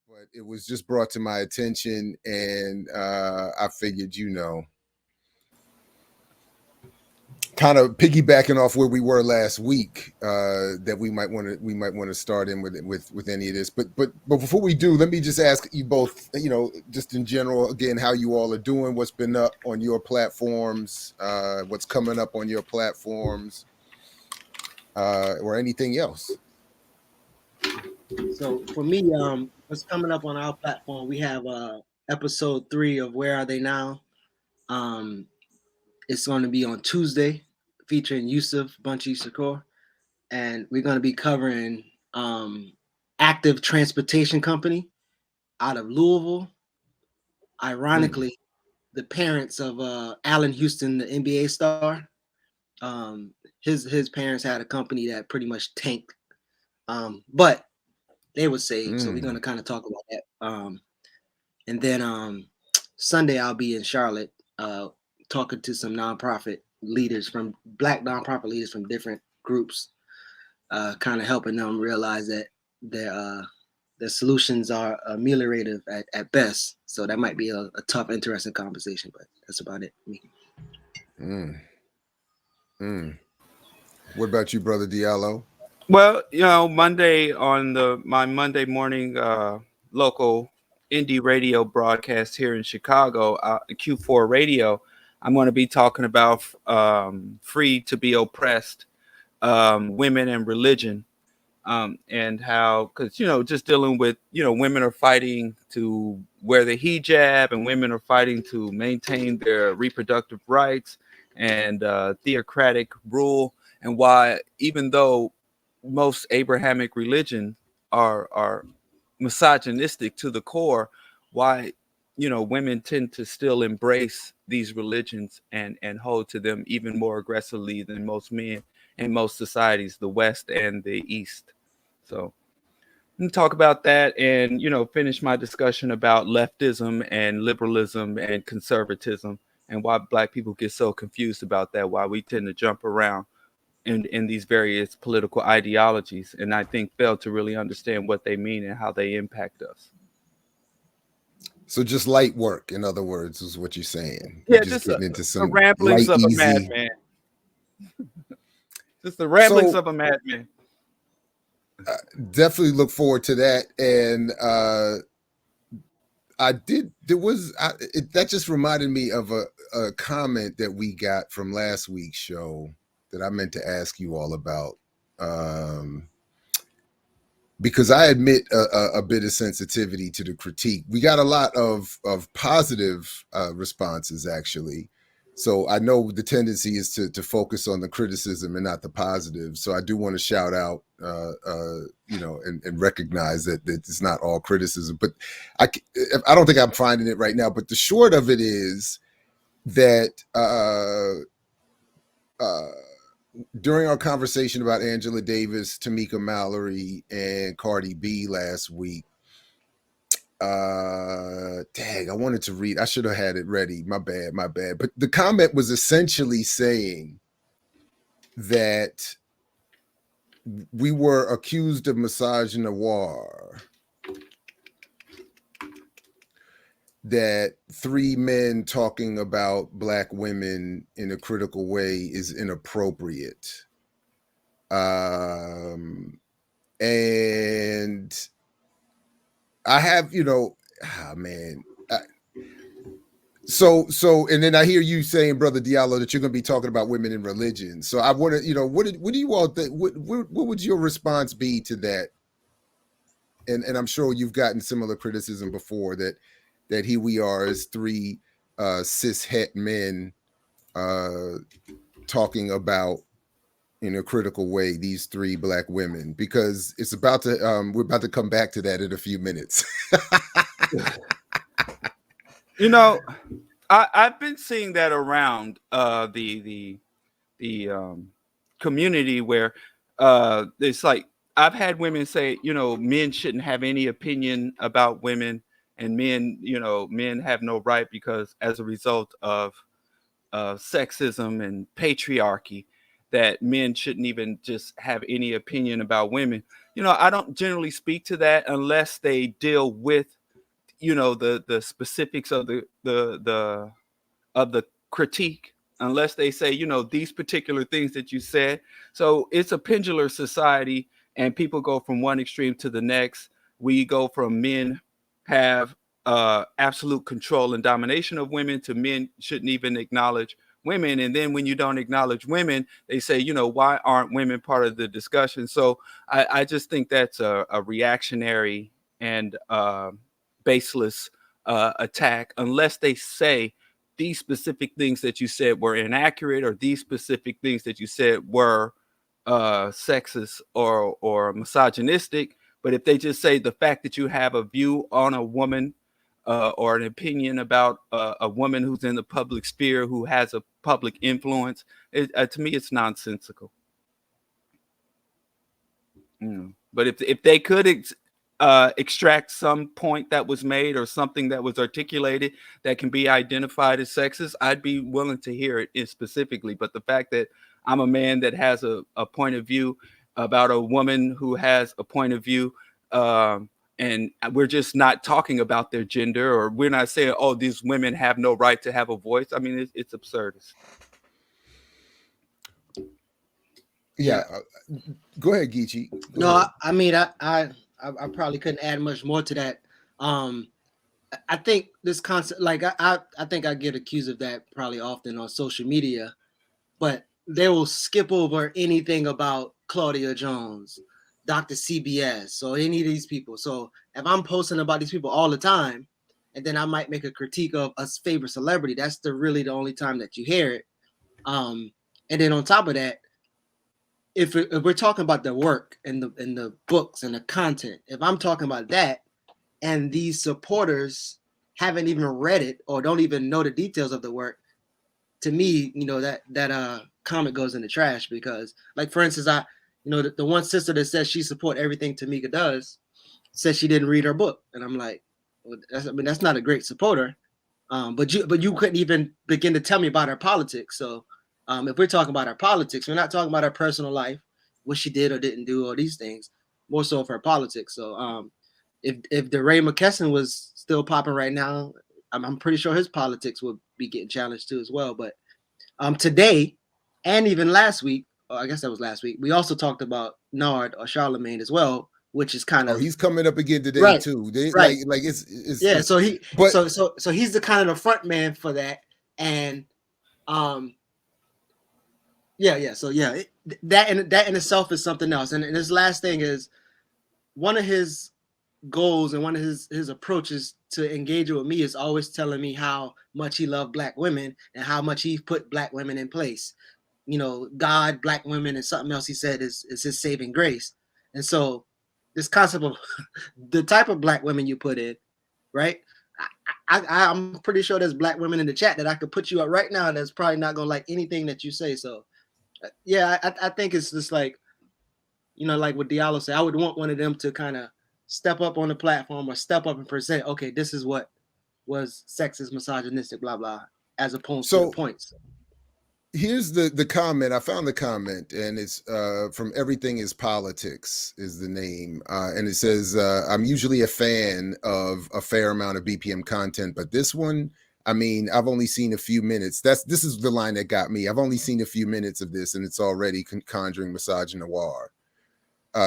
but it was just brought to my attention, and I figured, kind of piggybacking off where we were last week, that we might want to start in with any of this. But before we do, let me just ask you both, just in general, again, how you all are doing, what's been up on your platforms, what's coming up on your platforms, or anything else. So for me, what's coming up on our platform, we have episode 3 of Where Are They Now? It's going to be on Tuesday, featuring Yusuf Bunchy Shakur, and we're going to be covering Active Transportation Company out of Louisville. Ironically, the parents of Allen Houston, the NBA star, his parents had a company that pretty much tanked, but they were saved. So we're going to kind of talk about that. And then Sunday I'll be in Charlotte talking to some nonprofit leaders, from Black nonprofit leaders from different groups, kind of helping them realize that their solutions are ameliorative at best. So that might be a tough, interesting conversation, but that's about it for me. What about you, Brother Diallo? Well, Monday on my Monday morning local indie radio broadcast here in Chicago, Q4 Radio, I'm going to be talking about Free to Be Oppressed, women and religion, and how, because, just dealing with, women are fighting to wear the hijab, and women are fighting to maintain their reproductive rights and theocratic rule, and why, even though most Abrahamic religion are misogynistic to the core, why women tend to still embrace these religions and hold to them even more aggressively than most men in most societies, the West and the East. So I'm gonna talk about that, and finish my discussion about leftism and liberalism and conservatism, and why Black people get so confused about that, why we tend to jump around in these various political ideologies, and I think fail to really understand what they mean and how they impact us. So just light work, in other words, is what you're saying. Yeah, you're just getting into some ramblings light, of easy. a madman. Just the ramblings of a madman. Definitely look forward to that. And that just reminded me of a comment that we got from last week's show that I meant to ask you all about, because I admit a bit of sensitivity to the critique. We got a lot of positive responses, actually. So I know the tendency is to focus on the criticism and not the positive. So I do want to shout out, and recognize that it's not all criticism. But I don't think I'm finding it right now. But the short of it is that during our conversation about Angela Davis, Tamika Mallory, and Cardi B last week, I wanted to read. I should have had it ready. My bad. But the comment was essentially saying that we were accused of misogynoir, that 3 men talking about Black women in a critical way is inappropriate. And I have, so, and then I hear you saying, Brother Diallo, that you're going to be talking about women in religion. So I want to, what do you all think? What would your response be to that? And I'm sure you've gotten similar criticism before, that here we are as 3 cis het men talking about, in a critical way, these 3 Black women, because it's about to we're about to come back to that in a few minutes. I've been seeing that around the community, where it's like, I've had women say, men shouldn't have any opinion about women, and men have no right, because as a result of sexism and patriarchy. that men shouldn't even just have any opinion about women. I don't generally speak to that unless they deal with, the specifics of the critique, unless they say, these particular things that you said. So it's a pendular society, and people go from one extreme to the next. We go from men have absolute control and domination of women to men shouldn't even acknowledge women. And then when you don't acknowledge women, they say, why aren't women part of the discussion? So I just think that's a reactionary and baseless attack, unless they say these specific things that you said were inaccurate, or these specific things that you said were sexist or misogynistic. But if they just say the fact that you have a view on a woman, or an opinion about a woman who's in the public sphere, who has a public influence, to me, it's nonsensical. But if they could extract some point that was made or something that was articulated that can be identified as sexist, I'd be willing to hear it specifically. But the fact that I'm a man that has a point of view about a woman who has a point of view, and we're just not talking about their gender, or we're not saying, oh, these women have no right to have a voice. I mean, it's absurdist. Yeah. Go ahead, Geechie. Go ahead. I mean, I probably couldn't add much more to that. I think this concept, like I think I get accused of that probably often on social media, but they will skip over anything about Claudia Jones, Dr. CBS, or any of these people. So if I'm posting about these people all the time, and then I might make a critique of a favorite celebrity, that's really the only time that you hear it. And then on top of that, if we're talking about the work and the books and the content, if I'm talking about that, and these supporters haven't even read it or don't even know the details of the work, to me, that comment goes in the trash. Because, like, for instance, the one sister that says she support everything Tamika does says she didn't read her book, and I'm like, well, that's not a great supporter. But you couldn't even begin to tell me about her politics. So if we're talking about her politics, we're not talking about her personal life, what she did or didn't do, or these things, more so of her politics. So if DeRay McKesson was still popping right now, I'm pretty sure his politics would be getting challenged too as well. But today, and even last week, I guess that was last week, we also talked about Nard or Charlemagne as well, which is kind of he's coming up again today, right, too. Right. Like it's yeah. It's, so he but so he's the kind of the front man for that, and So that in itself is something else. And this last thing is one of his goals and one of his approaches to engage with me is always telling me how much he loved Black women and how much he put Black women in place. God, Black women, and something else he said is his saving grace. And so this concept of the type of Black women you put in, right? I'm pretty sure there's Black women in the chat that I could put you up right now that's probably not gonna like anything that you say. So yeah, I think it's just like, like what Diallo said, I would want one of them to kind of step up on the platform or step up and present, okay, this is what was sexist, misogynistic, blah, blah, as opposed to the points. Here's the comment. I found the comment, and it's from Everything is Politics is the name. And it says, I'm usually a fan of a fair amount of BPM content, but this one, I mean, I've only seen a few minutes. This is the line that got me. I've only seen a few minutes of this, and it's already conjuring misogynoir.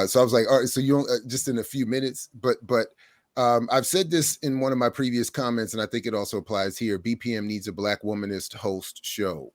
So I was like, all right, so you don't just in a few minutes, but I've said this in one of my previous comments, and I think it also applies here. BPM needs a Black womanist host show.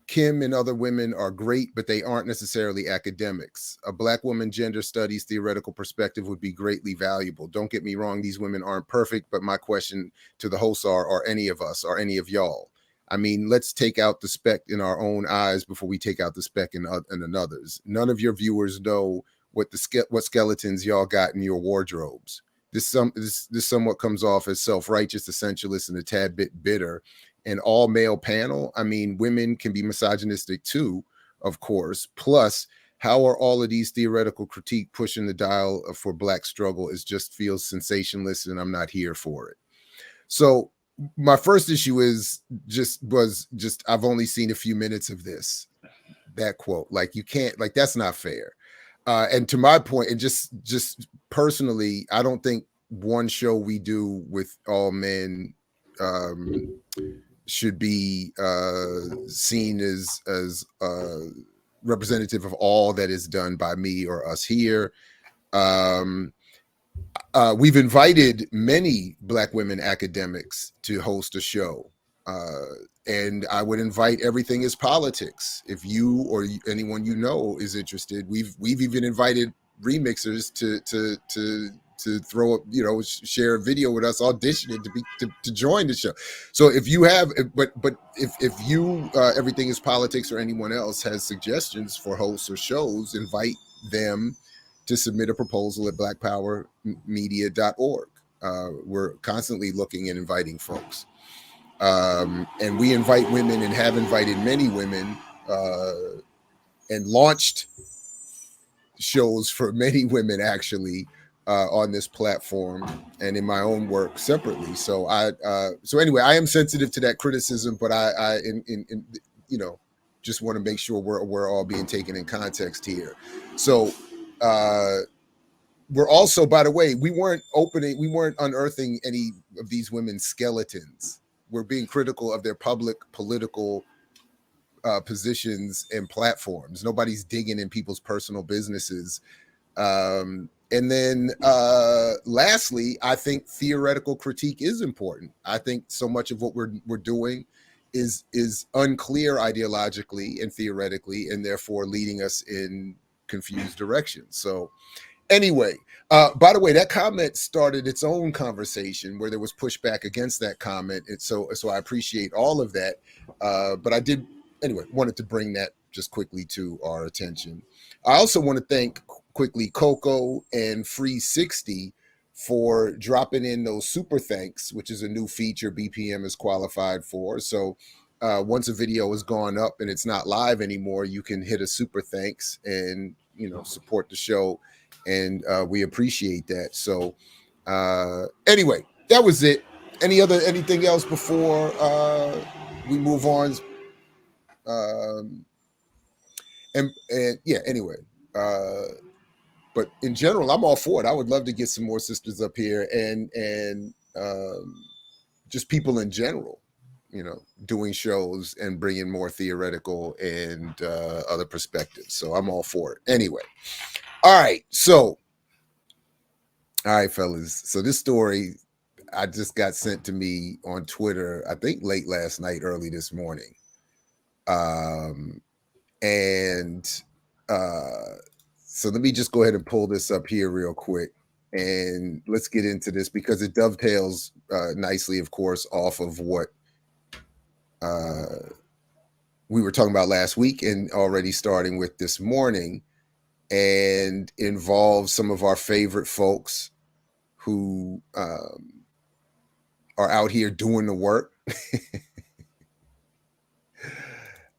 Kim and other women are great, but they aren't necessarily academics. A Black woman gender studies theoretical perspective would be greatly valuable. Don't get me wrong, these women aren't perfect, but my question to the hosts are any of us, are any of y'all? I mean, let's take out the speck in our own eyes before we take out the speck in another's. None of your viewers know what skeletons y'all got in your wardrobes. This somewhat comes off as self-righteous, essentialist, and a tad bit bitter. An all-male panel, I mean, women can be misogynistic too, of course. Plus, how are all of these theoretical critique pushing the dial for Black struggle? It just feels sensationalist, and I'm not here for it. So my first issue is I've only seen a few minutes of this. that quote. Like, you can't, like, that's not fair. And to my point, and just personally, I don't think one show we do with all men should be seen as representative of all that is done by me or us here. We've invited many Black women academics to host a show. And I would invite Everything is Politics. If you or anyone you know is interested, we've even invited remixers to throw up, share a video with us auditioning to join the show. So if you have, but if you Everything is Politics or anyone else has suggestions for hosts or shows, invite them to submit a proposal at blackpowermedia.org. We're constantly looking and inviting folks. And we invite women and have invited many women and launched shows for many women actually on this platform and in my own work separately. So anyway, I am sensitive to that criticism, but I just want to make sure we're all being taken in context here. So we're also, by the way, we weren't unearthing any of these women's skeletons. We're being critical of their public political positions and platforms. Nobody's digging in people's personal businesses. And then lastly, I think theoretical critique is important. I think so much of what we're doing is unclear ideologically and theoretically, and therefore leading us in confused directions. So anyway, by the way, that comment started its own conversation where there was pushback against that comment. And so I appreciate all of that. But I did, anyway, wanted to bring that just quickly to our attention. I also want to thank quickly Coco and Free 60 for dropping in those super thanks, which is a new feature BPM is qualified for. So once a video has gone up and it's not live anymore, you can hit a super thanks and, support the show. And we appreciate that. So anyway, that was it. Anything else before we move on? And yeah, anyway. But in general, I'm all for it. I would love to get some more sisters up here and just people in general, doing shows and bringing more theoretical and other perspectives. So I'm all for it. Anyway. All right, fellas. So this story I just got sent to me on Twitter, I think late last night, early this morning. So let me just go ahead and pull this up here real quick. And let's get into this because it dovetails nicely, of course, off of what we were talking about last week and already starting with this morning. And involves some of our favorite folks who are out here doing the work.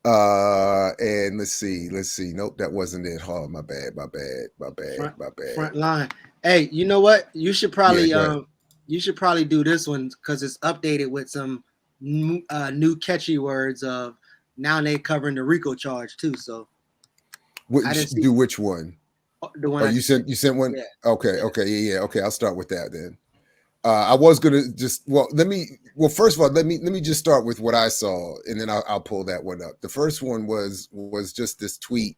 And let's see. Nope, that wasn't it. Oh, my bad. Front line. Hey, you know what? You should probably do this one because it's updated with some new catchy words of now they covering the RICO charge too. So. Which one? The one you sent one. Yeah. Okay. Yeah. Okay, I'll start with that then. I was gonna just first of all, let me just start with what I saw, and then I'll pull that one up. The first one was just this tweet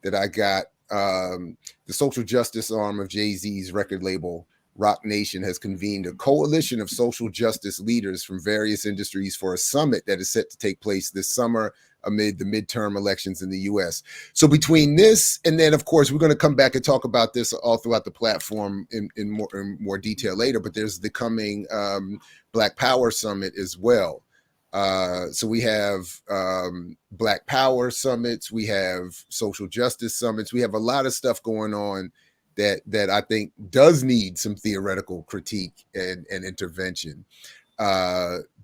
that I got. The social justice arm of Jay-Z's record label, Rock Nation, has convened a coalition of social justice leaders from various industries for a summit that is set to take place this summer amid the midterm elections in the U.S. So between this and then, of course, we're going to come back and talk about this all throughout the platform in more detail later, but there's the coming Black Power Summit as well. So we have Black Power summits, we have social justice summits, we have a lot of stuff going on that I think does need some theoretical critique and intervention.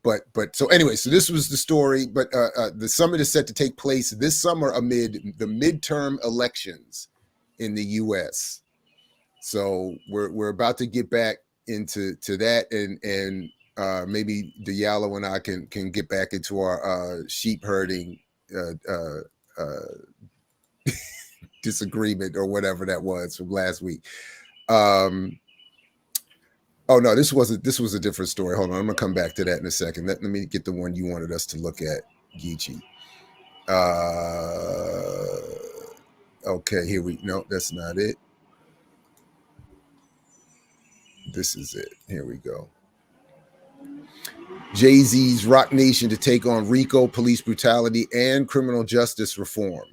But so anyway, so this was the story. But the summit is set to take place this summer amid the midterm elections in the U.S. So we're about to get back into that, and maybe Diallo and I can get back into our sheep herding disagreement or whatever that was from last week. Oh no, this was a different story. Hold on, I'm gonna come back to that in a second. Let me get the one you wanted us to look at, Geechie. Okay, here we no, that's not it. This is it. Here we go. Jay-Z's Rock Nation to take on RICO, police brutality, and criminal justice reform.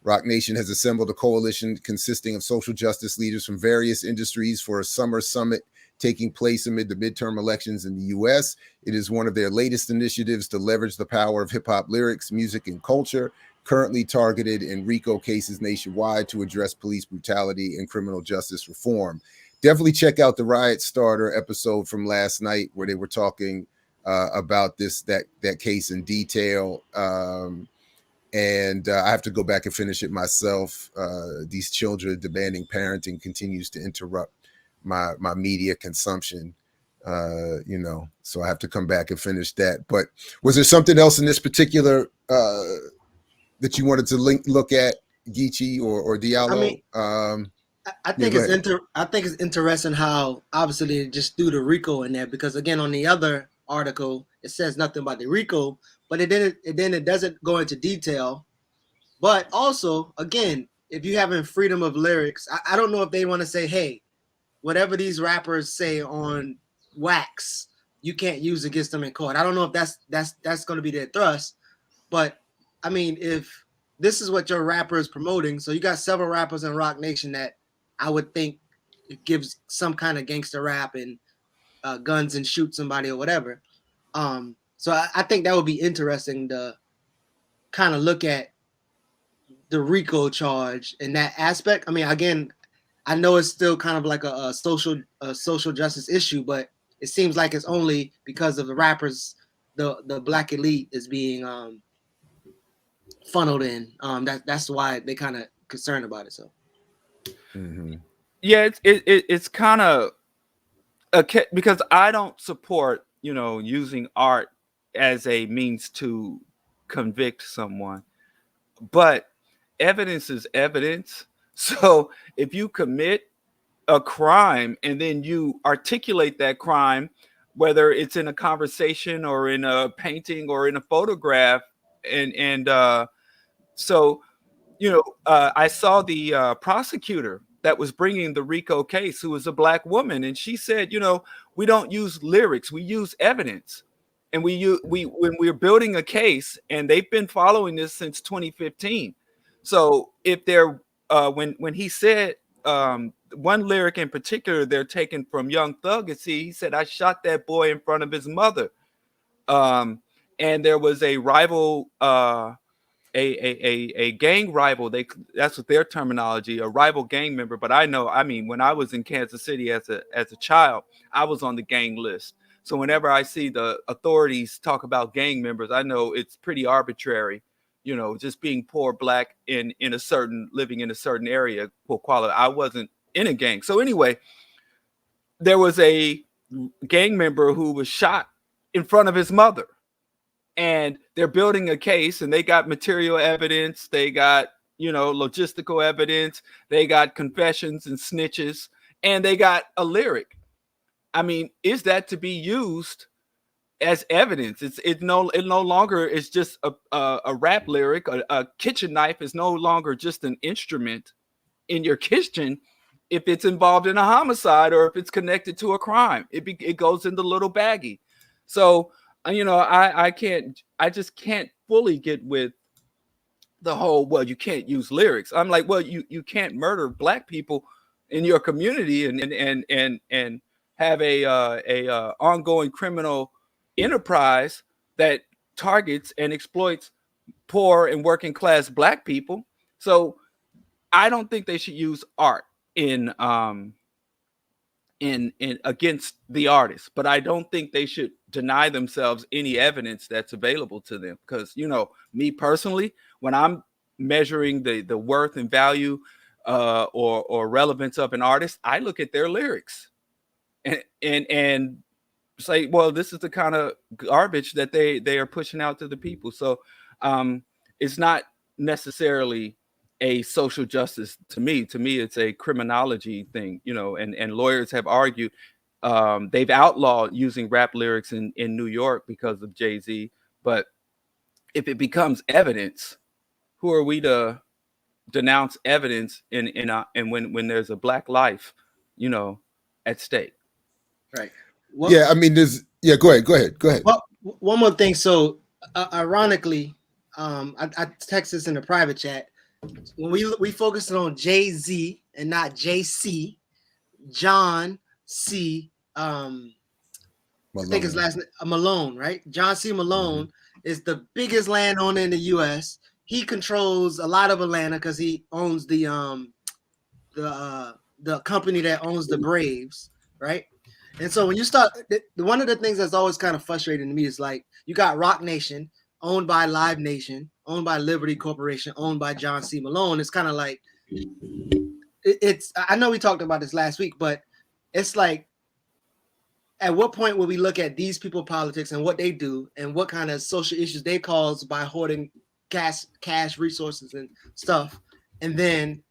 Rock Nation has assembled a coalition consisting of social justice leaders from various industries for a summer summit taking place amid the midterm elections in the U.S. It is one of their latest initiatives to leverage the power of hip-hop lyrics, music, and culture, currently targeted in RICO cases nationwide to address police brutality and criminal justice reform. Definitely check out the Riot Starter episode from last night where they were talking about that case in detail. And I have to go back and finish it myself. These children demanding parenting continues to interrupt my media consumption, so I have to come back and finish that. But was there something else in this particular that you wanted to look at, Geechie or Diallo? I mean, I think it's interesting how obviously they just threw the RICO in there, because again on the other article it says nothing about the RICO, but it doesn't go into detail. But also, again, if you having freedom of lyrics, I don't know if they want to say, hey, whatever these rappers say on wax, you can't use against them in court. I don't know if that's going to be their thrust. But I mean, if this is what your rapper is promoting, so you got several rappers in Rock Nation that I would think it gives some kind of gangster rap and guns and shoot somebody or whatever. So I think that would be interesting to kind of look at the RICO charge in that aspect. I mean, again, I know it's still kind of like a social justice issue, but it seems like it's only because of the rappers, the black elite is being funneled in. That's why they kind of concerned about it. So, yeah, it's kind of because I don't support using art as a means to convict someone, but evidence is evidence. So if you commit a crime and then you articulate that crime, whether it's in a conversation or in a painting or in a photograph, and so I saw the prosecutor that was bringing the RICO case, who was a black woman, and she said, we don't use lyrics, we use evidence. And when we're building a case, and they've been following this since 2015. So if they're when he said one lyric in particular, they're taken from Young Thug, and he said, I shot that boy in front of his mother. And there was a rival, a gang rival. That's what their terminology, a rival gang member. But I mean, when I was in Kansas City as a child, I was on the gang list. So whenever I see the authorities talk about gang members, I know it's pretty arbitrary. Just being poor black living in a certain area will qualify. I wasn't in a gang. So anyway, there was a gang member who was shot in front of his mother, and they're building a case, and they got material evidence. They got, logistical evidence. They got confessions and snitches, and they got a lyric. I mean, is that to be used as evidence? It no longer is just a rap lyric. A kitchen knife is no longer just an instrument in your kitchen. If it's involved in a homicide or if it's connected to a crime, it goes in the little baggie. So I just can't fully get with the whole, well, you can't use lyrics. I'm like, well, you can't murder black people in your community and have a ongoing criminal enterprise that targets and exploits poor and working class black people. So I don't think they should use art in against the artist, but I don't think they should deny themselves any evidence that's available to them. Because me personally, when I'm measuring the worth and value or relevance of an artist, I look at their lyrics and say, well, this is the kind of garbage that they are pushing out to the people. So it's not necessarily a social justice to me. To me, it's a criminology thing, you know, and lawyers have argued. They've outlawed using rap lyrics in New York because of Jay-Z. But if it becomes evidence, who are we to denounce evidence and when there's a black life, you know, at stake? Right. Well, yeah, I mean, go ahead. Well, one more thing. So, ironically, I text this in the private chat. When we focused on Jay-Z and not JC, John C. I think his last name Malone, right? John C. Malone is the biggest landowner in the U.S. He controls a lot of Atlanta because he owns the company that owns the Braves, right? And so when you start, one of the things that's always kind of frustrating to me is like you got Rock Nation owned by Live Nation, owned by Liberty Corporation, owned by John C. Malone. It's kind of like it's. I know we talked about this last week, but it's like, at what point will we look at these people politics and what they do and what kind of social issues they cause by hoarding cash resources and stuff, and then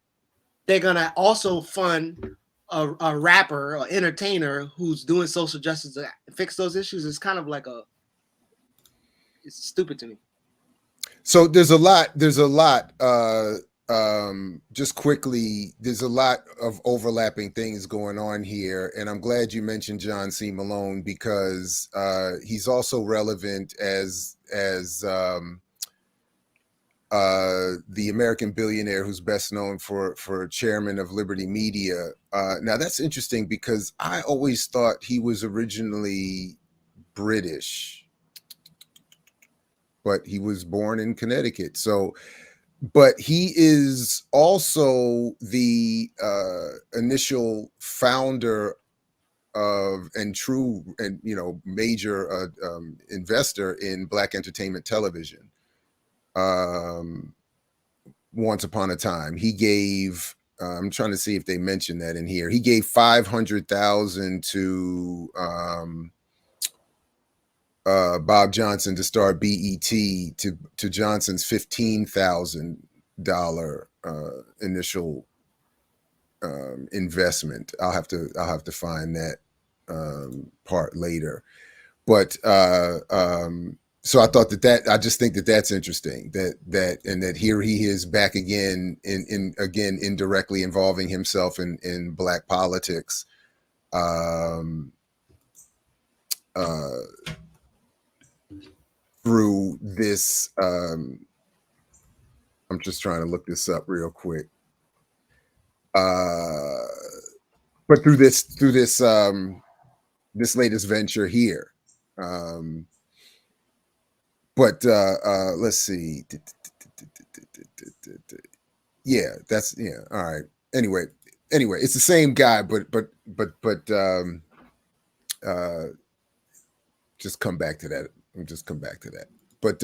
they're gonna also fund a rapper or entertainer who's doing social justice to fix those issues? It's kind of like it's stupid to me. So there's a lot. Just quickly, there's a lot of overlapping things going on here, and I'm glad you mentioned John C. Malone because he's also relevant as the American billionaire who's best known for chairman of Liberty Media. Now that's interesting because I always thought he was originally British, but he was born in Connecticut. So, but he is also the initial founder of and major investor in Black entertainment television. Once upon a time, he gave. I'm trying to see if they mentioned that in here. He gave $500,000 to Bob Johnson to start BET to Johnson's $15,000 initial investment. I'll have to find that part later, but so I thought I just think that's interesting that here he is back again again indirectly involving himself in Black politics. Through this, I'm just trying to look this up real quick. But through this this latest venture here. But let's see. Yeah, all right. Anyway, it's the same guy, but just come back to that. But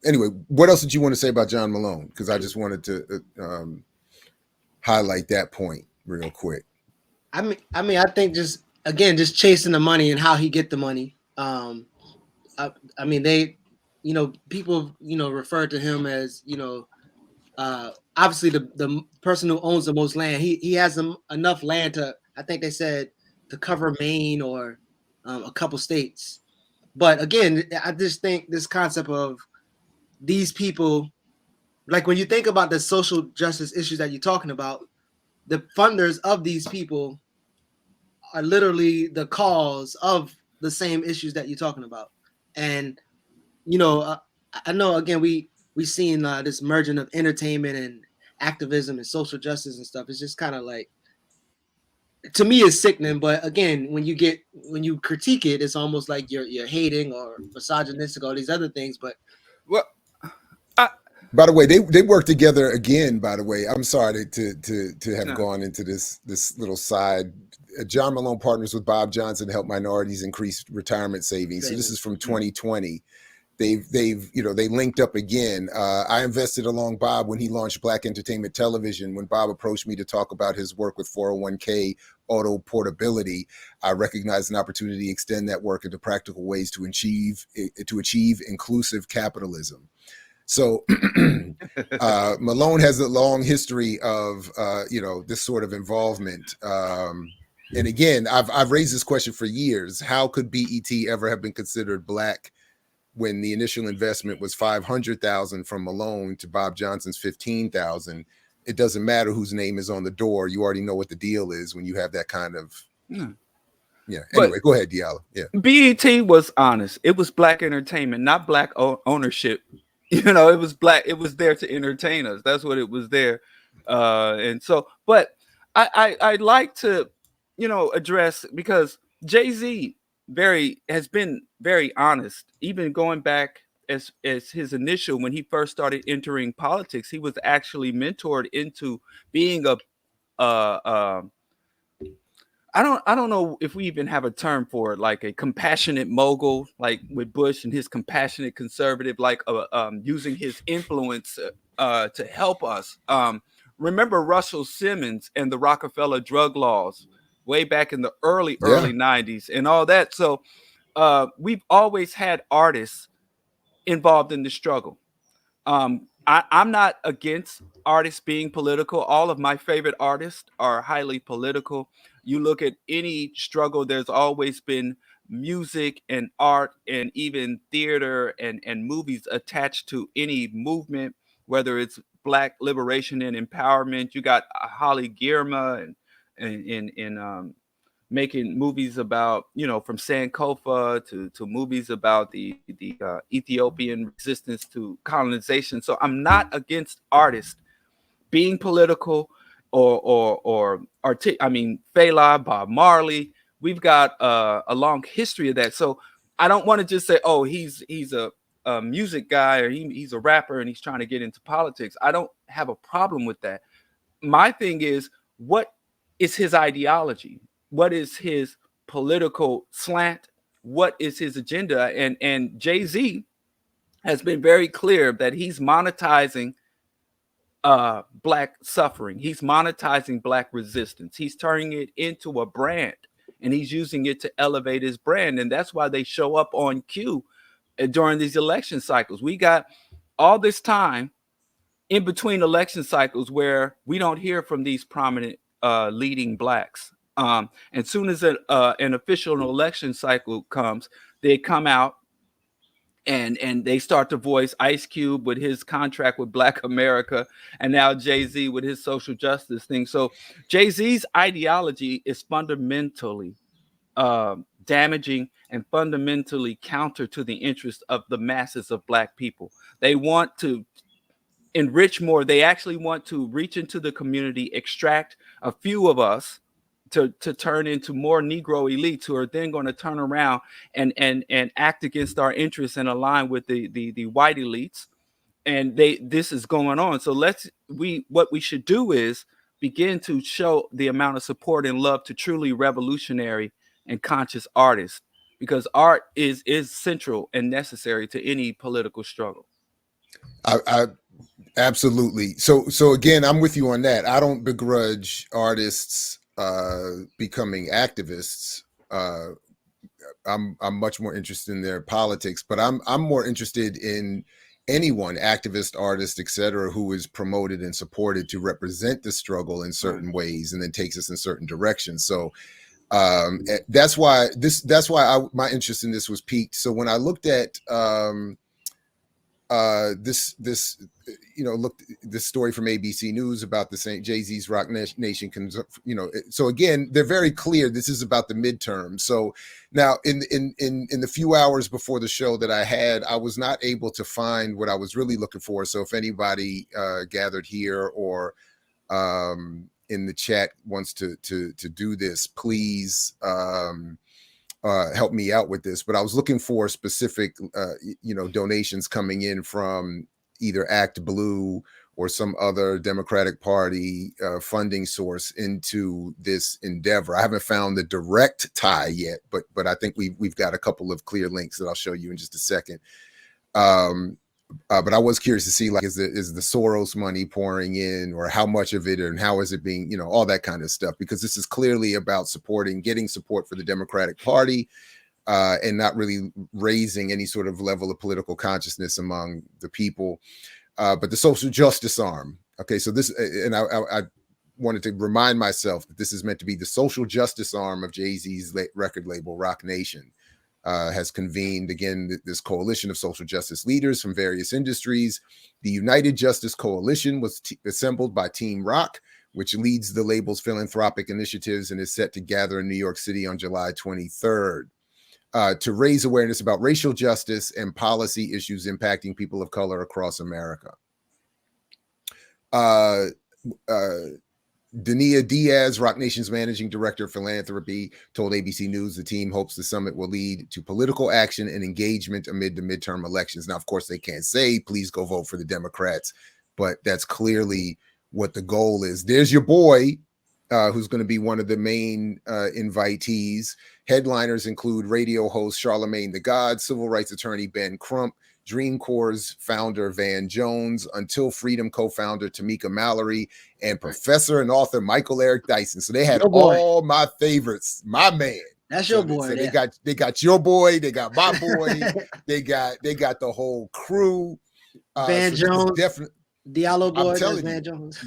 anyway, what else did you want to say about John Malone? Because I just wanted to highlight that point real quick. I mean, I think just chasing the money and how he get the money. I mean, they, people, refer to him as, obviously the person who owns the most land. He has enough land to, I think they said, to cover Maine or a couple states. But again, I just think this concept of these people, like when you think about the social justice issues that you're talking about, the funders of these people are literally the cause of the same issues that you're talking about. And, I know, again, we seen this merging of entertainment and activism and social justice and stuff. It's just kind of like, to me, it's sickening. But again, when you critique it, it's almost like you're hating or misogynistic, all these other things. But by the way, they work together again. By the way, I'm sorry to have gone into this little side. John Malone partners with Bob Johnson to help minorities increase retirement savings. So this is from 2020. They linked up again. I invested along Bob when he launched Black Entertainment Television. When Bob approached me to talk about his work with 401k auto portability, I recognized an opportunity to extend that work into practical ways to achieve inclusive capitalism. So Malone has a long history of this sort of involvement. And again, I've raised this question for years. How could BET ever have been considered black when the initial investment was $500,000 from Malone to Bob Johnson's $15,000? It doesn't matter whose name is on the door. You already know what the deal is when you have that kind of. Yeah. Anyway, go ahead, Diallo. Yeah. BET was honest. It was black entertainment, not black ownership. You know, it was black. It was there to entertain us. That's what it was there. And so, but I'd like to, address, because Jay-Z has been very honest, even going back as his initial, when he first started entering politics, he was actually mentored into being I don't know if we even have a term for it, like a compassionate mogul, like with Bush and his compassionate conservative, like using his influence to help us. Remember Russell Simmons and the Rockefeller drug laws way back in the early 90s and all that. So we've always had artists involved in the struggle. I'm not against artists being political. All of my favorite artists are highly political. You look at any struggle, there's always been music and art and even theater and movies attached to any movement, whether it's Black liberation and empowerment. You got Holly Gierma and making movies about, from Sankofa to movies about the Ethiopian resistance to colonization. So I'm not against artists being political Fela, Bob Marley. We've got a long history of that. So I don't want to just say, oh, he's a music guy, or he's a rapper and he's trying to get into politics. I don't have a problem with that. My thing is, what is his ideology? What is his political slant? What is his agenda? And Jay-Z has been very clear that he's monetizing Black suffering. He's monetizing Black resistance. He's turning it into a brand, and he's using it to elevate his brand. And that's why they show up on cue during these election cycles. We got all this time in between election cycles where we don't hear from these prominent leading Blacks. And soon as an official election cycle comes, they come out and they start to voice. Ice Cube with his contract with Black America, and now Jay-Z with his social justice thing. So Jay-Z's ideology is fundamentally damaging and fundamentally counter to the interest of the masses of Black people. They want to enrich more. They actually want to reach into the community, extract a few of us to turn into more Negro elites, who are then going to turn around and act against our interests and align with the white elites. And this is going on. So what we should do is begin to show the amount of support and love to truly revolutionary and conscious artists, because art is central and necessary to any political struggle. I absolutely. So again, I'm with you on that. I don't begrudge artists becoming activists. I'm much more interested in their politics, but I'm more interested in anyone, activist, artist, etc., who is promoted and supported to represent the struggle in certain ways and then takes us in certain directions. So that's why my interest in this was piqued. So when I looked at this story from ABC News about the St. Jay-Z's Rock Nation, so again, they're very clear. This is about the midterm. So now in the few hours before the show that I had, I was not able to find what I was really looking for. So if anybody gathered here or in the chat wants to do this, please help me out with this. But I was looking for specific donations coming in from either Act Blue or some other Democratic Party funding source into this endeavor. I haven't found the direct tie yet, but I think we've got a couple of clear links that I'll show you in just a second. But I was curious to see, like, is the Soros money pouring in, or how much of it, and how is it being, all that kind of stuff, because this is clearly about getting support for the Democratic Party, and not really raising any sort of level of political consciousness among the people. But the social justice arm. Okay, so this, and I wanted to remind myself that this is meant to be the social justice arm of Jay-Z's record label, Rock Nation. Has convened, again, this coalition of social justice leaders from various industries. The United Justice Coalition was assembled by Team Rock, which leads the label's philanthropic initiatives and is set to gather in New York City on July 23rd to raise awareness about racial justice and policy issues impacting people of color across America. Dania Diaz, Rock Nation's managing director of philanthropy, told ABC News the team hopes the summit will lead to political action and engagement amid the midterm elections. Now, of course, they can't say, please go vote for the Democrats, but that's clearly what the goal is. There's your boy, who's going to be one of the main invitees. Headliners include radio host Charlemagne the God, civil rights attorney Ben Crump, Dream Corps founder Van Jones, Until Freedom co-founder Tamika Mallory, and professor and author Michael Eric Dyson. So they had all my favorites, my man. That's your boy. So they got your boy, they got my boy, they got the whole crew. Van Jones, definitely Diallo boy. I'm telling Van you, Jones.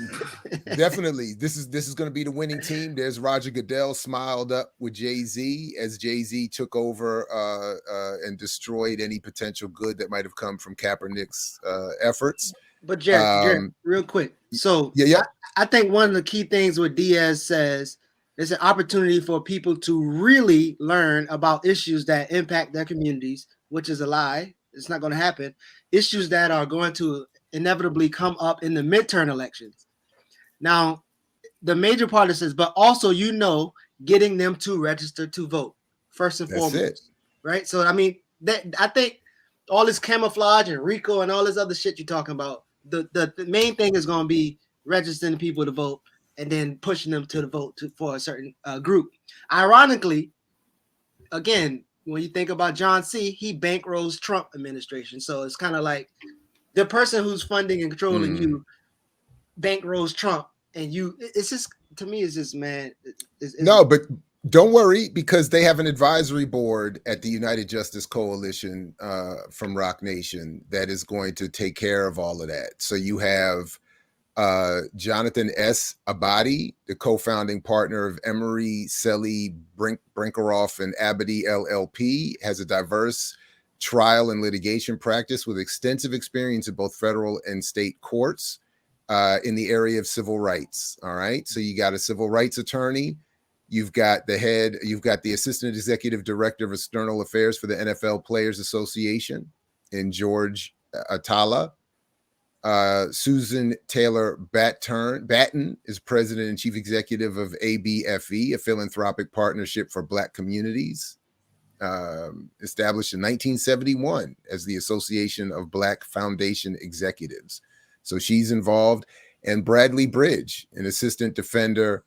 definitely, this is going to be the winning team. There's Roger Goodell smiled up with Jay-Z as Jay-Z took over and destroyed any potential good that might have come from Kaepernick's efforts. But Jared, real quick. So yeah. I think one of the key things what Diaz says is an opportunity for people to really learn about issues that impact their communities, which is a lie. It's not going to happen. Issues that are going to inevitably come up in the midterm elections. Now, the major part is this, but also, getting them to register to vote first and foremost, right? So, I mean, I think all this camouflage and RICO and all this other shit you're talking about, the main thing is going to be registering people to vote and then pushing them to the vote for a certain group. Ironically, again, when you think about John C., he bankrolls Trump administration. So it's kind of like the person who's funding and controlling you bankrolls Trump, and it's just, to me, it's just, man. No, but don't worry, because they have an advisory board at the United Justice Coalition from Rock Nation that is going to take care of all of that. So you have Jonathan S. Abadi, the co-founding partner of Emery, Selly, Brinkeroff, and Abadi LLP, has a diverse trial and litigation practice with extensive experience in both federal and state courts in the area of civil rights. All right. So you got a civil rights attorney. You've got the assistant executive director of external affairs for the NFL Players Association in George Atala. Susan Taylor Batten is president and chief executive of ABFE, a philanthropic partnership for Black communities, established in 1971 as the Association of Black Foundation Executives. So she's involved. And Bradley Bridge, an assistant defender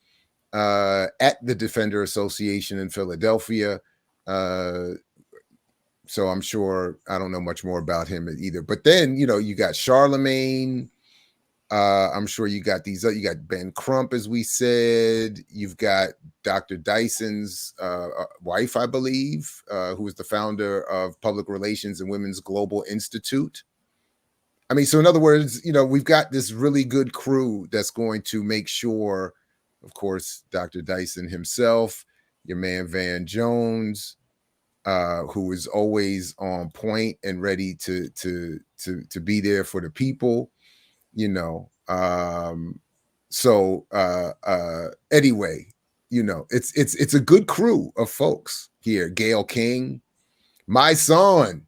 at the Defender Association in Philadelphia. So I'm sure I don't know much more about him either. But then, you got Charlemagne. I'm sure you got you got Ben Crump, as we said. You've got Dr. Dyson's wife, I believe, who is the founder of Public Relations and Women's Global Institute. I mean, so in other words, we've got this really good crew that's going to make sure, of course, Dr. Dyson himself, your man Van Jones, who is always on point and ready to be there for the people, So anyway, it's a good crew of folks here. Gayle King, my son,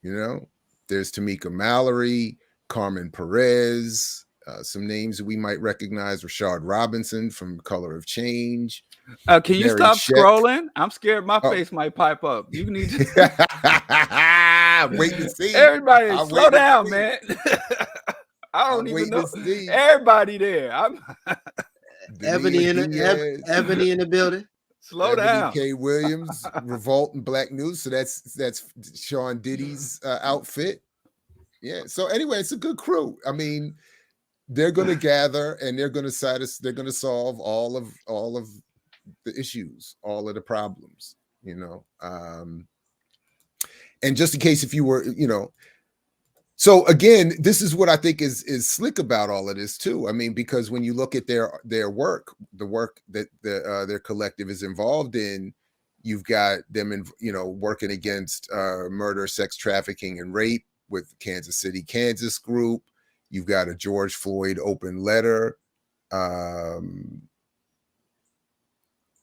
there's Tamika Mallory, Carmen Perez, some names that we might recognize: Rashard Robinson from Color of Change. Can you stop scrolling? I'm scared my face might pipe up. You need to wait to see. Everybody, slow down, man. I don't even know. Everybody there. Ebony in the building. Slow down. K. Williams, Revolt and Black News. So that's Sean Diddy's outfit. Yeah. So anyway, it's a good crew. I mean, they're going to gather and they're going to solve all of the issues, all of the problems. you know. And just in case if you were, you know, so again, this is what I think is slick about all of this too. I mean, because when you look at their work, the work that their collective is involved in, you've got them in, you know, working against murder, sex trafficking, and rape with Kansas City, Kansas group. You've got a George Floyd open letter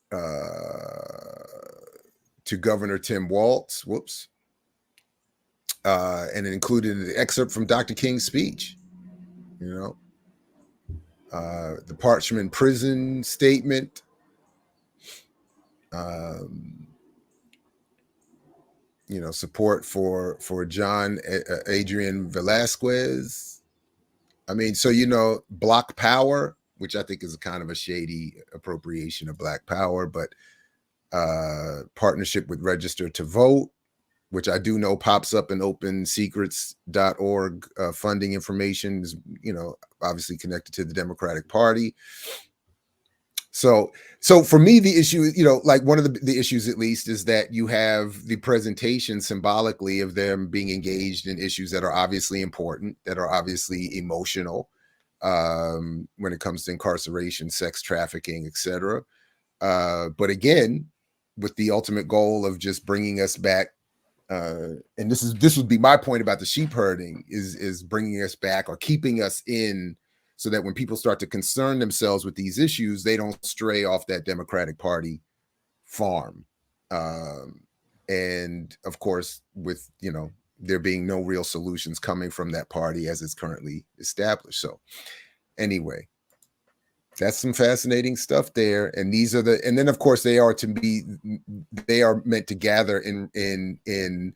to Governor Tim Walz. Whoops. And it included an excerpt from Dr. King's speech, you know, the Parchman prison statement, you know, support for John Adrian Velasquez. I mean, so, you know, Block Power, which I think is a kind of a shady appropriation of Black Power, but partnership with Register to Vote, which I do know pops up in opensecrets.org funding information, is, you know, obviously connected to the Democratic Party. So for me, the issue, you know, like one of the issues at least is that you have the presentation symbolically of them being engaged in issues that are obviously important, that are obviously emotional when it comes to incarceration, sex trafficking, etc. But again, with the ultimate goal of just bringing us back. And this would be my point about the sheep herding is bringing us back or keeping us in, so that when people start to concern themselves with these issues, they don't stray off that Democratic Party farm. And of course, with, you know, there being no real solutions coming from that party as it's currently established. So anyway, that's some fascinating stuff there. And these are and then of course they are meant to gather in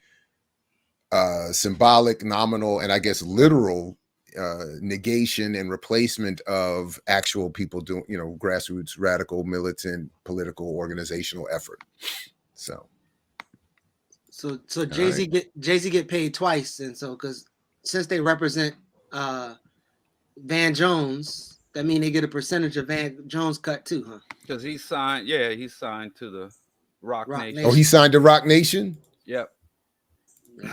symbolic, nominal, and I guess literal negation and replacement of actual people doing, you know, grassroots, radical, militant, political, organizational effort. So Jay-Z get paid twice, and so because since they represent Van Jones, that mean they get a percentage of Van Jones cut too, huh? Because he signed to the Rock Nation. Oh, he signed to Rock Nation? Yep.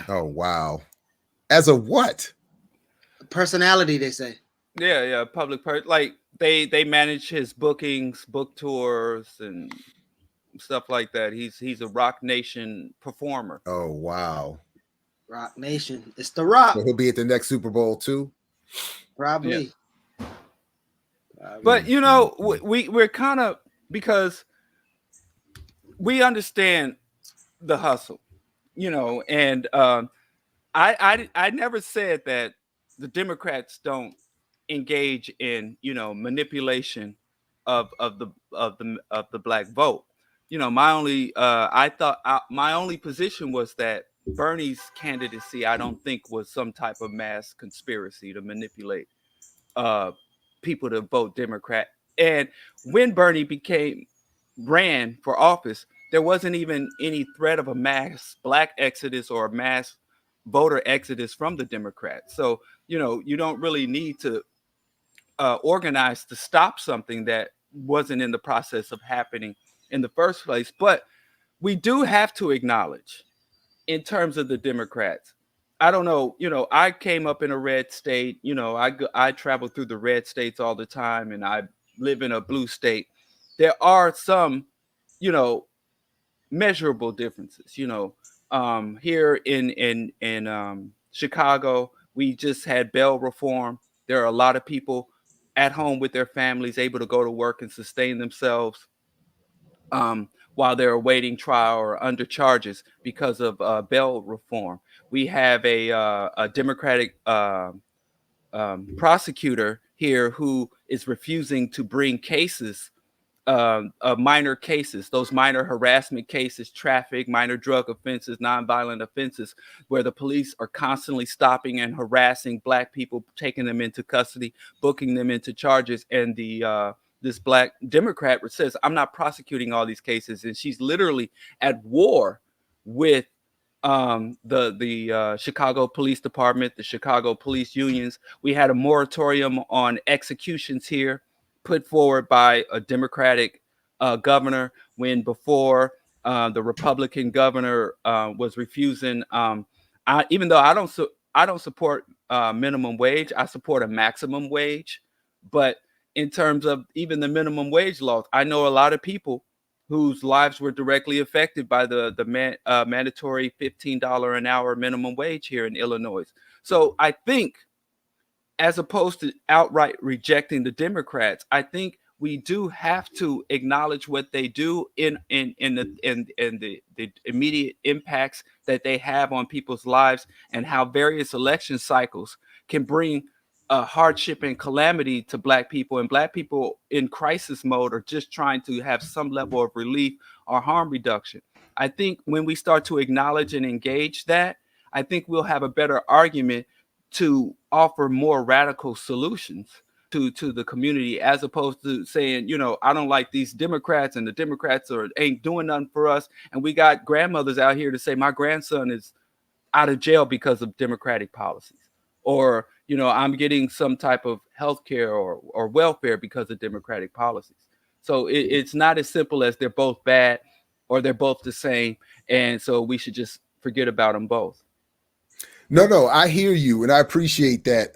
Oh, wow. As a what? Personality, they say. Yeah, public like they manage his bookings, book tours, and stuff like that. He's a Rock Nation performer. Oh, wow. Rock Nation. It's the Rock. So he'll be at the next Super Bowl too? Probably. Yeah. But you know, we're kind of, because we understand the hustle, you know, and I never said that the Democrats don't engage in, you know, manipulation of the black vote. You know, my only my only position was that Bernie's candidacy, I don't think, was some type of mass conspiracy to manipulate people to vote Democrat. And when Bernie ran for office, there wasn't even any threat of a mass black exodus or a mass voter exodus from the Democrats. So, you know, you don't really need to organize to stop something that wasn't in the process of happening in the first place. But we do have to acknowledge, in terms of the Democrats, I don't know, you know, I came up in a red state, you know, I travel through the red states all the time, and I live in a blue state. There are some, you know, measurable differences, you know. Here in Chicago, we just had bail reform. There are a lot of people at home with their families, able to go to work and sustain themselves while they're awaiting trial or under charges because of bail reform. We have a Democratic prosecutor here who is refusing to bring cases, minor cases, those minor harassment cases, traffic, minor drug offenses, nonviolent offenses, where the police are constantly stopping and harassing black people, taking them into custody, booking them into charges. And this black Democrat says, I'm not prosecuting all these cases. And she's literally at war with the Chicago Police Department, the Chicago police unions. We had a moratorium on executions here, put forward by a Democratic governor, when before the Republican governor was refusing. Even though I don't support minimum wage, I support a maximum wage. But in terms of even the minimum wage laws, I know a lot of people whose lives were directly affected by the mandatory $15 an hour minimum wage here in Illinois. So I think, as opposed to outright rejecting the Democrats, I think we do have to acknowledge what they do in the immediate impacts that they have on people's lives, and how various election cycles can bring hardship and calamity to Black people, and Black people in crisis mode are just trying to have some level of relief or harm reduction. I think when we start to acknowledge and engage that, I think we'll have a better argument to offer more radical solutions to the community, as opposed to saying, I don't like these Democrats, and the Democrats ain't doing nothing for us. And we got grandmothers out here to say, my grandson is out of jail because of Democratic policies, or I'm getting some type of health care or welfare because of Democratic policies. So it's not as simple as they're both bad or they're both the same, and so we should just forget about them both. No, I hear you, and I appreciate that.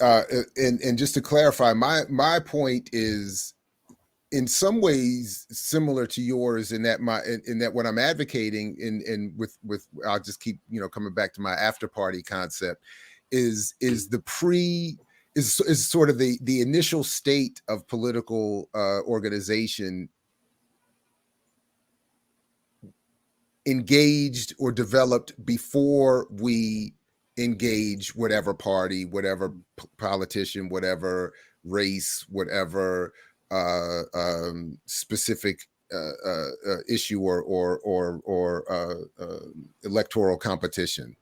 And just to clarify, my point is in some ways similar to yours, in that what I'm advocating in with I'll just keep coming back to my after party concept is sort of the initial state of political organization engaged or developed before we engage whatever party, whatever politician, whatever race, whatever specific issue or electoral competition.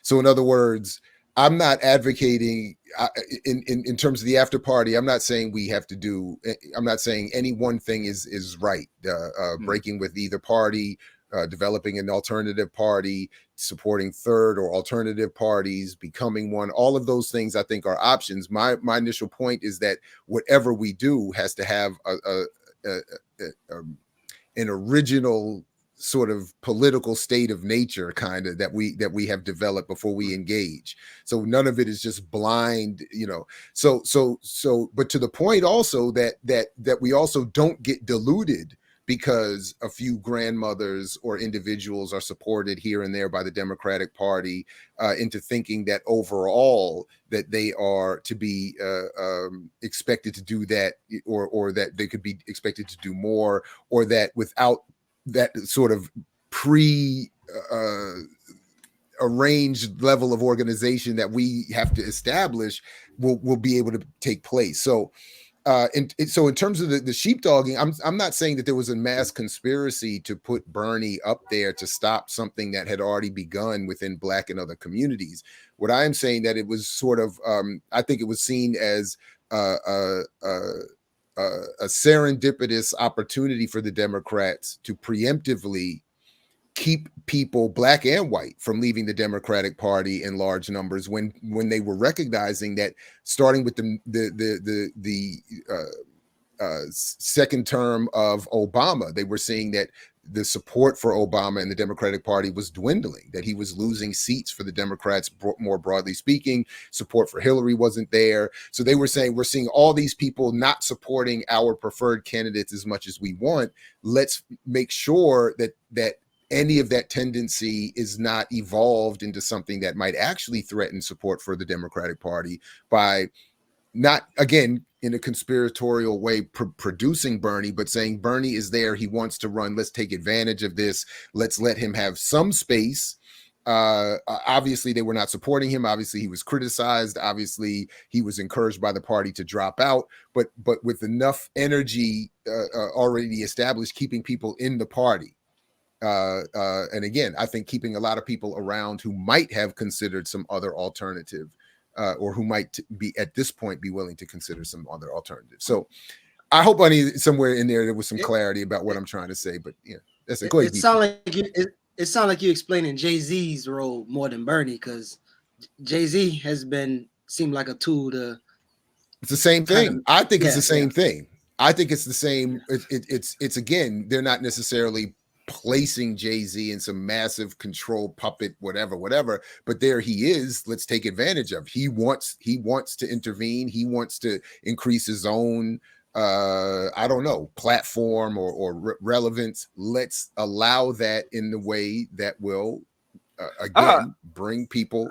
So in other words, I'm not advocating in terms of the after party. I'm not saying we have to do. I'm not saying any one thing is right. Breaking with either party, developing an alternative party, supporting third or alternative parties, becoming one. All of those things I think are options. My initial point is that whatever we do has to have an original sort of political state of nature, kind of, that we have developed before we engage. So none of it is just blind, So but to the point also that we also don't get deluded because a few grandmothers or individuals are supported here and there by the Democratic Party into thinking that overall that they are to be expected to do that, or that they could be expected to do more, or that without that sort of arranged level of organization that we have to establish will be able to take place. So so in terms of the sheepdogging, I'm not saying that there was a mass conspiracy to put Bernie up there to stop something that had already begun within Black and other communities. What I am saying that it was sort of, I think it was seen as a serendipitous opportunity for the Democrats to preemptively keep people, Black and white, from leaving the Democratic Party in large numbers when they were recognizing that, starting with the second term of Obama, they were seeing that the support for Obama and the Democratic Party was dwindling, that he was losing seats for the Democrats, more broadly speaking. Support for Hillary wasn't there. So they were saying, we're seeing all these people not supporting our preferred candidates as much as we want. Let's make sure that any of that tendency is not evolved into something that might actually threaten support for the Democratic Party by not, again, in a conspiratorial way, producing Bernie, but saying Bernie is there, he wants to run, let's take advantage of this, let's let him have some space. Obviously, they were not supporting him. Obviously, he was criticized. Obviously, he was encouraged by the party to drop out, but with enough energy already established, keeping people in the party. And again, I think keeping a lot of people around who might have considered some other alternative, or who might be at this point be willing to consider some other alternative. So I hope somewhere in there was some clarity about what I'm trying to say. But yeah, that's it. Go ahead. It sounds like you explaining Jay-Z's role more than Bernie, because Jay-Z seemed like a tool to. It's the same thing. I think it's the same thing. I think it's the same. It's again, they're not necessarily placing Jay-Z in some massive control puppet, whatever. But there he is. Let's take advantage of. He wants to intervene. He wants to increase his own I don't know, platform or relevance. Let's allow that in the way that will again bring people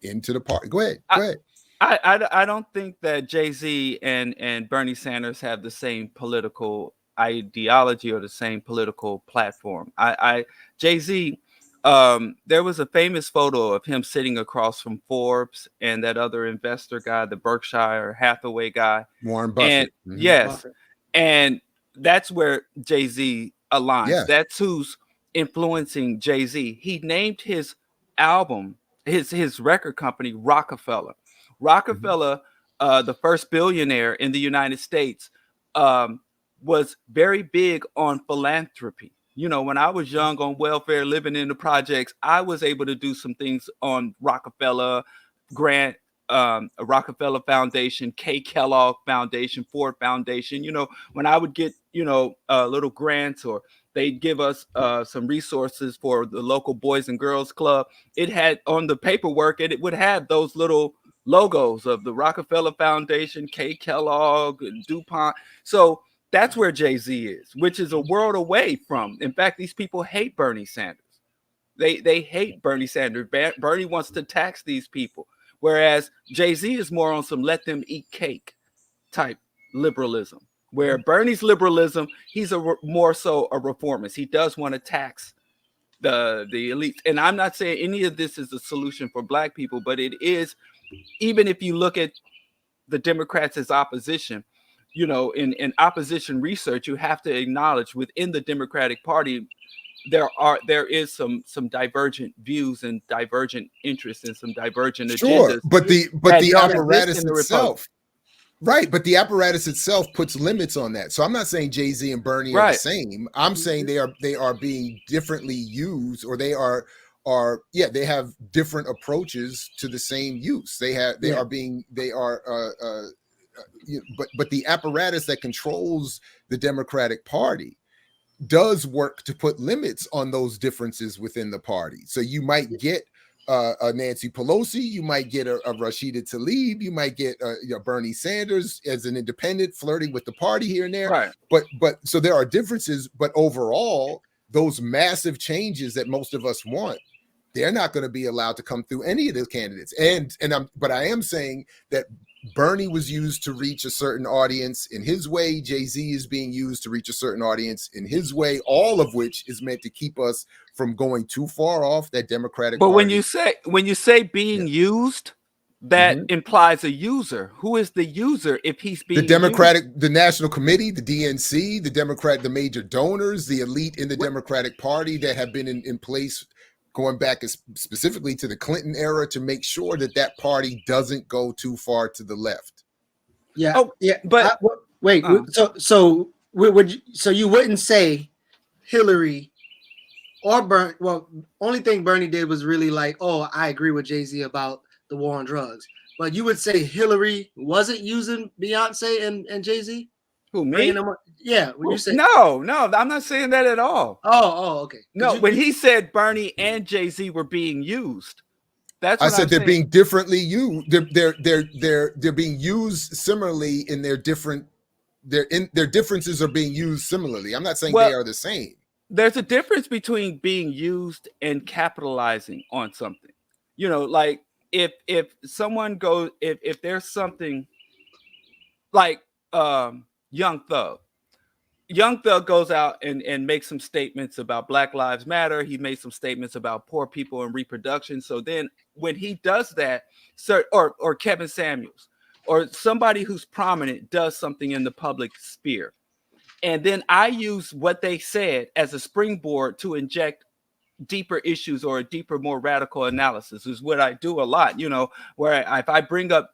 into the party. Go ahead. I don't think that Jay-Z and Bernie Sanders have the same political ideology or the same political platform. Jay-Z, there was a famous photo of him sitting across from Forbes and that other investor guy, the Berkshire Hathaway guy, Warren Buffett. And yes, and that's where Jay-Z aligns. Yeah. That's who's influencing Jay-Z. He named his album, his record company, Rockefeller. Rockefeller, the first billionaire in the United States, was very big on philanthropy. You know, when I was young on welfare, living in the projects, I was able to do some things on Rockefeller grant, Rockefeller Foundation, K. Kellogg Foundation, Ford Foundation. You know, when I would get, little grants, or they'd give us some resources for the local Boys and Girls Club, it had on the paperwork, it would have those little logos of the Rockefeller Foundation, K. Kellogg, and DuPont. So that's where Jay-Z is, which is a world away from. In fact, these people hate Bernie Sanders. They hate Bernie Sanders. Bernie wants to tax these people, whereas Jay-Z is more on some let them eat cake type liberalism. Where Bernie's liberalism, he's more so a reformist. He does want to tax the elites. And I'm not saying any of this is a solution for Black people, but it is. Even if you look at the Democrats as opposition, in opposition research, you have to acknowledge within the Democratic Party, there is some divergent views and divergent interests and some divergent agendas. But the apparatus itself, right? But the apparatus itself puts limits on that. So I'm not saying Jay-Z and Bernie are the same. I'm saying they are being differently used, or they have different approaches to the same use. But the apparatus that controls the Democratic Party does work to put limits on those differences within the party. So you might get a Nancy Pelosi, you might get a Rashida Tlaib, you might get Bernie Sanders as an independent flirting with the party here and there. Right. But so there are differences, but overall, those massive changes that most of us want, they're not going to be allowed to come through any of the candidates. But I am saying that Bernie was used to reach a certain audience in his way. Jay-Z is being used to reach a certain audience in his way, all of which is meant to keep us from going too far off that Democratic But Party. when you say being used, that implies a user. Who is the user if he's being the National Committee, the DNC, the major donors, the elite in the Democratic Party that have been in place going back specifically to the Clinton era to make sure that party doesn't go too far to the left. Yeah. Oh, yeah. But wait. So you wouldn't say Hillary or Bernie? Well, only thing Bernie did was really like, oh, I agree with Jay-Z about the war on drugs. But you would say Hillary wasn't using Beyonce and Jay-Z? Who, me? Yeah. When you say no, I'm not saying that at all. Oh, okay. No, when he said Bernie and Jay-Z were being used, that's what I said. They're being differently used. They're being used similarly in their different. Their differences are being used similarly. I'm not saying they are the same. There's a difference between being used and capitalizing on something. Like if someone goes, if there's something like Young Thug goes out and makes some statements about Black Lives Matter. He made some statements about poor people and reproduction. So then when he does that, or Kevin Samuels, or somebody who's prominent does something in the public sphere, and then I use what they said as a springboard to inject deeper issues or a deeper, more radical analysis, is what I do a lot, where if I bring up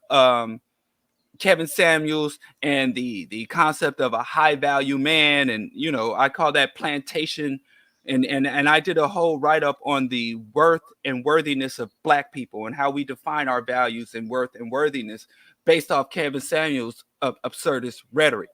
Kevin Samuels and the concept of a high value man, and I call that plantation, and I did a whole write-up on the worth and worthiness of Black people and how we define our values and worth and worthiness based off Kevin Samuels' absurdist rhetoric.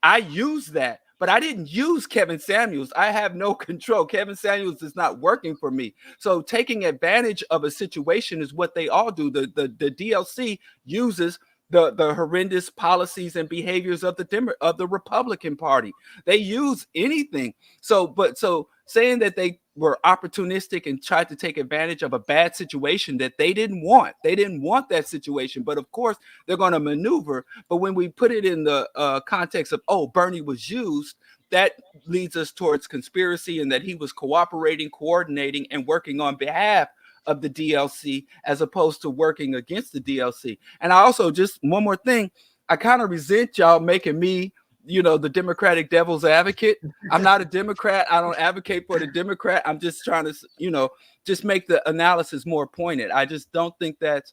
I use that, but I didn't use Kevin Samuels. I have no control. Kevin Samuels is not working for me. So taking advantage of a situation is what they all do. The DLC uses the horrendous policies and behaviors of the Republican Party. They use anything. So saying that they were opportunistic and tried to take advantage of a bad situation that they didn't want. They didn't want that situation, but of course they're going to maneuver. But when we put it in the context of, oh, Bernie was used, that leads us towards conspiracy and that he was cooperating, coordinating, and working on behalf of the DLC as opposed to working against the DLC. And I also, just one more thing, I kind of resent y'all making me, the Democratic devil's advocate. I'm not a Democrat. I don't advocate for the Democrat. I'm just trying to, just make the analysis more pointed. I just don't think that's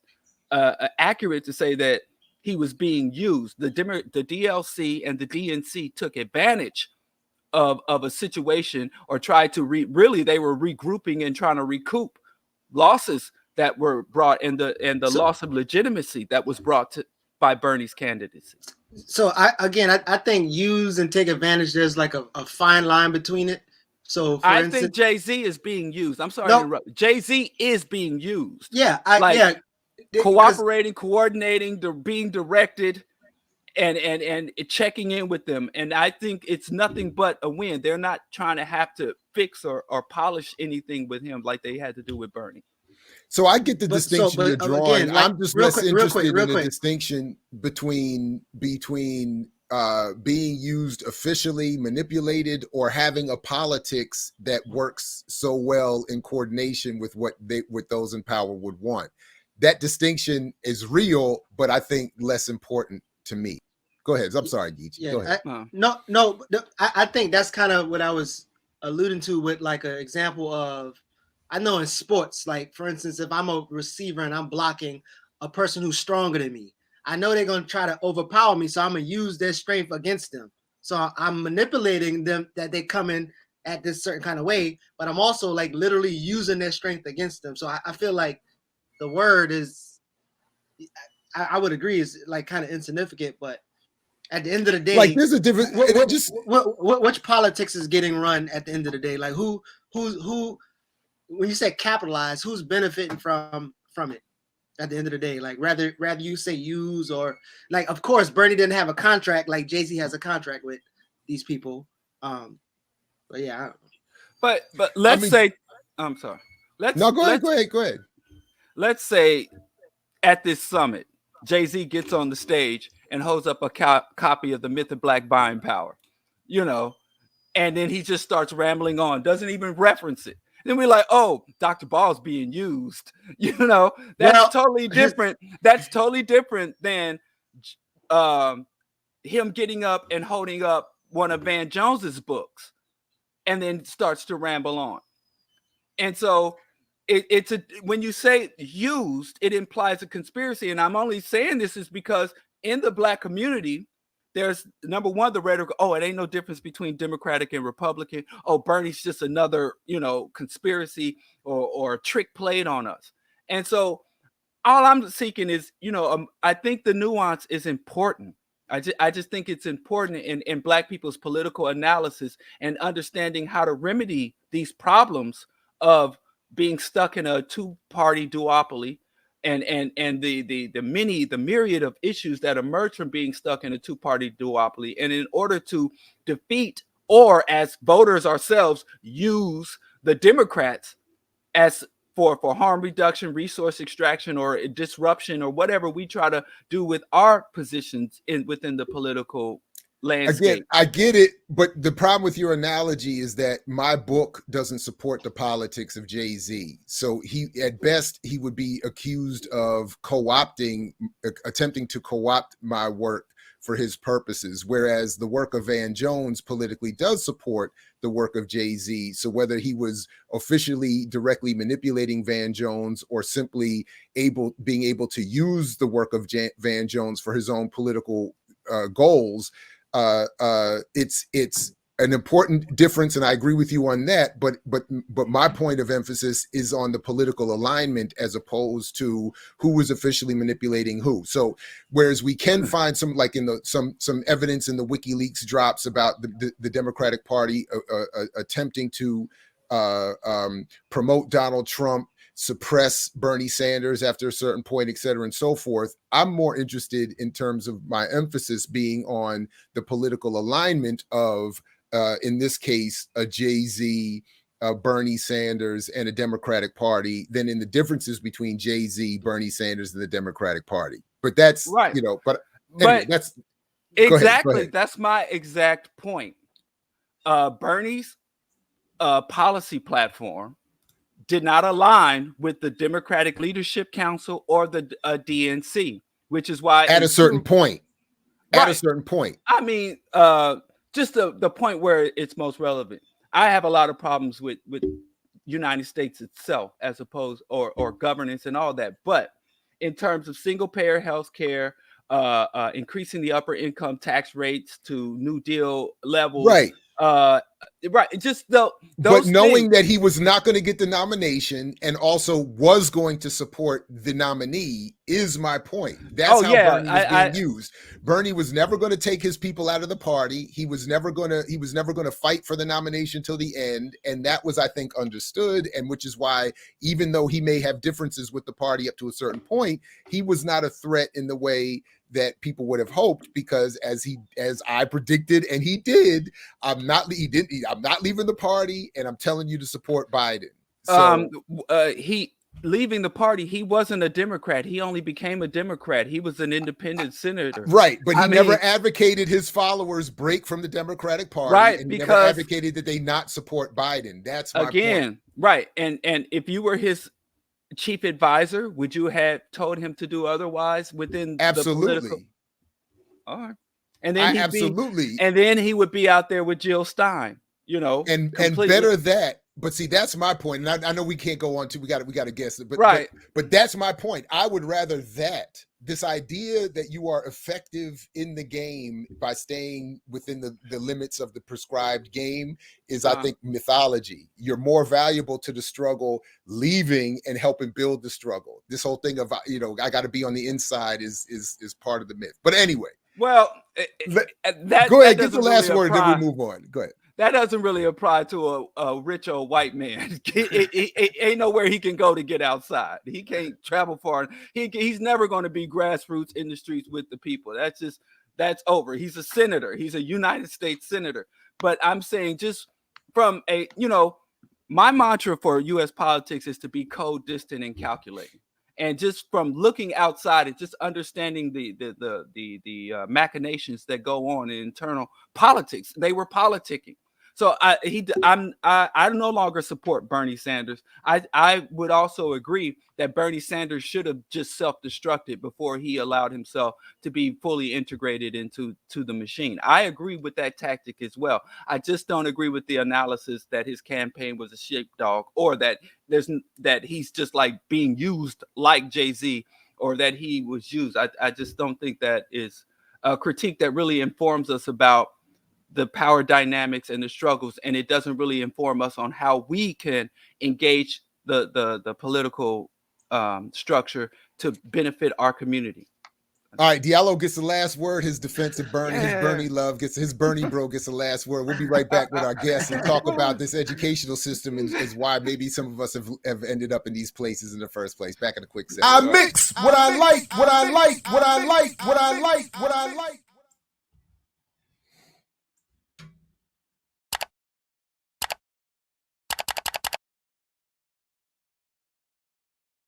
accurate to say that he was being used. The DLC and the DNC took advantage of a situation, or tried to really they were regrouping and trying to recoup losses that were brought, and the loss of legitimacy that was brought by Bernie's candidacy. So I think use and take advantage, there's like a fine line between it. So I think Jay-Z is being used. I'm sorry to interrupt. Jay-Z is being used. Yeah, cooperating, coordinating, being directed, and checking in with them. And I think it's nothing but a win. They're not trying to have to fix or polish anything with him like they had to do with Bernie. So I get the distinction you're drawing. Again, I'm just less interested in the distinction between being used officially, manipulated, or having a politics that works so well in coordination with what those in power would want. That distinction is real, but I think less important to me. Go ahead. I'm sorry, Geechie. Yeah, go ahead. I think that's kind of what I was alluding to with like an example of, I know in sports, like for instance, if I'm a receiver and I'm blocking a person who's stronger than me, I know they're going to try to overpower me. So I'm going to use their strength against them. So I'm manipulating them that they come in at this certain kind of way, but I'm also like literally using their strength against them. So I feel like the word is, I would agree, is like kind of insignificant, but at the end of the day, like there's a difference. Which politics is getting run at the end of the day? Like who, when you say capitalize, who's benefiting from it at the end of the day? Like rather you say use, or like, of course, Bernie didn't have a contract like Jay-Z has a contract with these people. But yeah. But let's say, I'm sorry. Go ahead. Let's say at this summit, Jay-Z gets on the stage and holds up a copy of The Myth of Black Buying Power, and then he just starts rambling on, doesn't even reference it. Then we're like, oh, Dr. Ball's being used. That's totally different. That's totally different than him getting up and holding up one of Van Jones's books and then starts to ramble on. And so when you say used, it implies a conspiracy. And I'm only saying this is because in the Black community, there's, number one, the rhetoric, oh, it ain't no difference between Democratic and Republican. Oh, Bernie's just another, conspiracy or trick played on us. And so all I'm seeking is, I think the nuance is important. I just think it's important in Black people's political analysis and understanding how to remedy these problems of being stuck in a two-party duopoly, and the myriad of issues that emerge from being stuck in a two-party duopoly. And in order to defeat, or as voters ourselves, use the Democrats as for harm reduction, resource extraction, or disruption, or whatever we try to do with our positions within the political landscape. Again, I get it, but the problem with your analogy is that my book doesn't support the politics of Jay-Z. So at best, he would be accused of attempting to co-opt my work for his purposes, whereas the work of Van Jones politically does support the work of Jay-Z. So whether he was officially directly manipulating Van Jones or simply being able to use the work of Van Jones for his own political goals, it's an important difference, and I agree with you on that. But my point of emphasis is on the political alignment as opposed to who was officially manipulating who. So, whereas we can find some, like in the some evidence in the WikiLeaks drops about the Democratic Party attempting to promote Donald Trump, suppress Bernie Sanders after a certain point, et cetera, and so forth. I'm more interested in terms of my emphasis being on the political alignment of, in this case, a Jay-Z, Bernie Sanders, and a Democratic Party than in the differences between Jay-Z, Bernie Sanders, and the Democratic Party. But that's, right. But anyway, that's exactly. Go ahead. That's my exact point. Bernie's policy platform did not align with the Democratic Leadership Council or the DNC, which is why at a certain point. Right. At a certain point. I mean, just the point where it's most relevant. I have a lot of problems with United States itself as opposed or governance and all that. But in terms of single payer health care, increasing the upper income tax rates to New Deal levels. Right. Right. Just those but knowing things. that he was not going to get the nomination and also was going to support the nominee is my point. That's how Bernie was being used. Bernie was never going to take his people out of the party. He was never going to fight for the nomination till the end. And that was, I think, understood. And which is why, even though he may have differences with the party up to a certain point, he was not a threat in the way that people would have hoped, because as I predicted, and he did, I'm not leaving the party, and I'm telling you to support Biden. So, he leaving the party, he wasn't a Democrat. He only became a Democrat. He was an independent senator. Right, but he never advocated his followers break from the Democratic Party, right, and because he never advocated that they not support Biden. That's my point. Right, and if you were his chief advisor, would you have told him to do otherwise within absolutely the political? All right. And then and then he would be out there with Jill Stein, and better that. But see, that's my point. And I know we can't go on to, we got to guess it, but right. But that's my point. I would rather that this idea that you are effective in the game by staying within the limits of the prescribed game is, I think, mythology. You're more valuable to the struggle leaving and helping build the struggle. This whole thing of, I got to be on the inside is part of the myth. But anyway. Well, go ahead, get the last word, then we move on. Go ahead. That doesn't really apply to a rich old white man. It ain't nowhere he can go to get outside. He can't travel far. He's never going to be grassroots in the streets with the people. That's over. He's a senator. He's a United States senator. But I'm saying, just from my mantra for U.S. politics is to be distant and calculating. And just from looking outside and just understanding the machinations that go on in internal politics, they were politicking. So I no longer support Bernie Sanders. I would also agree that Bernie Sanders should have just self-destructed before he allowed himself to be fully integrated into the machine. I agree with that tactic as well. I just don't agree with the analysis that his campaign was a sheepdog, or that he's just like being used like Jay-Z, or that he was used. I just don't think that is a critique that really informs us about the power dynamics and the struggles, and it doesn't really inform us on how we can engage the political structure to benefit our community. All right, Diallo gets the last word. His defense of Bernie, his Bernie love gets, his Bernie bro gets the last word. We'll be right back with our guests and talk about this educational system and is why maybe some of us have ended up in these places in the first place. Back in a quick second. I mix what I like, what I like, what I like, what I like, what I like.